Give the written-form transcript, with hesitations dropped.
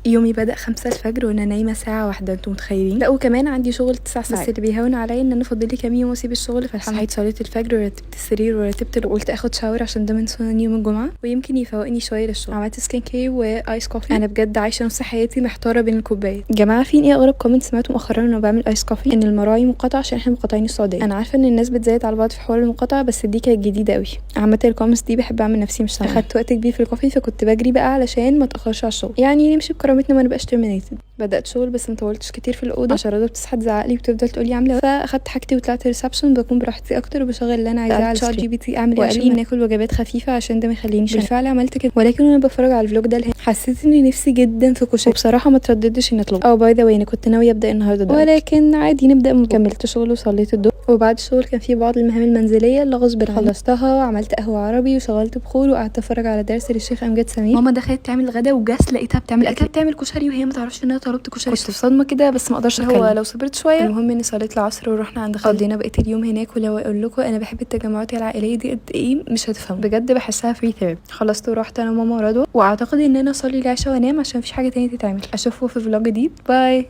يومي بدأ 5 الفجر وانا نايمه ساعه واحده، انتوا متخيلين؟ لا وكمان عندي شغل 9 ساعات، بس اللي بيهون عليا ان انا فاضل لي كام يوم واسيب الشغل. فصحيت صليت الفجر ورتبت السرير ورتبت وقلت اخد شاور عشان ده من سنن يوم الجمعه ويمكن يفوقني شويه للشغل. عملت سكين كير وايس كوفي. انا بجد عايشه نص حياتي محتاره بين الكوبايات. جماعه فين ايه اغرب كومنت سمعته مؤخرا وانا بعمل ايس كوفي؟ ان المراعي مقاطعه عشان احنا مقاطعين السعوديه. انا عارفه ان الناس بتزايد على بعض في حوار المقاطعه، بس دي كانت جديده قوي. عامه الكومنتس دي بحب اعمل نفسي مش سامعه. اخدت وقت كبير في الكوفي فكنت بجري بقى علشان ما اتاخرش على الشغل، يعني نمشي بكرامتنا ما نبقاش ترمينيتد. بدات شغل بس ما طولتش كتير في الاوضه عشان رضا بتصحى تزعق لي وتفضل تقول لي عامله. فاخدت حاجتي وطلعت ريسبشن بكون براحتي اكتر وبشغل اللي انا عايزاه على شات جي بي تي اعمل ايه عشان ناكل وجبات خفيفه عشان ده ما يخلينيش. بالفعل عملت كده، ولكن وانا بتفرج على الفلوج ده حسيت اني نفسي جدا في كشري وبصراحه ما ترددتش اني اطلبه. او باي ذا واي انا كنت ناويه ابدا النهارده ده، ولكن عادي نبدا. كملت شغل وصليت الظهر، وبعد الشغل كان في بعض المهام المنزليه اللي غصب عني خلصتها وعملت قهوه عربي وشغلت بخور وقعدت اتفرج على درس للشيخ امجد سمير. ماما دخلت تعمل غدا وجس لقيتها بتعمل كشري وهي ما تعرفش ان انا طلبت كشري. كنت في صدمه كده بس ما اقدرش اتكلم. هو لو صبرت شويه. المهم اني صليت العصر ورحنا عند خالتي قضينا بقيه اليوم هناك. ولو اقول لكم انا بحب التجمعات العائليه دي قد ايه مش هتفهموا، بجد بحسها فري ثيرابي. خلصت ورحت انا وماما ورضوى، واعتقد ان انا اصلي العشاء وانام عشان مفيش حاجه تانية تتعمل. اشوفكم في فلوج جديد، باي.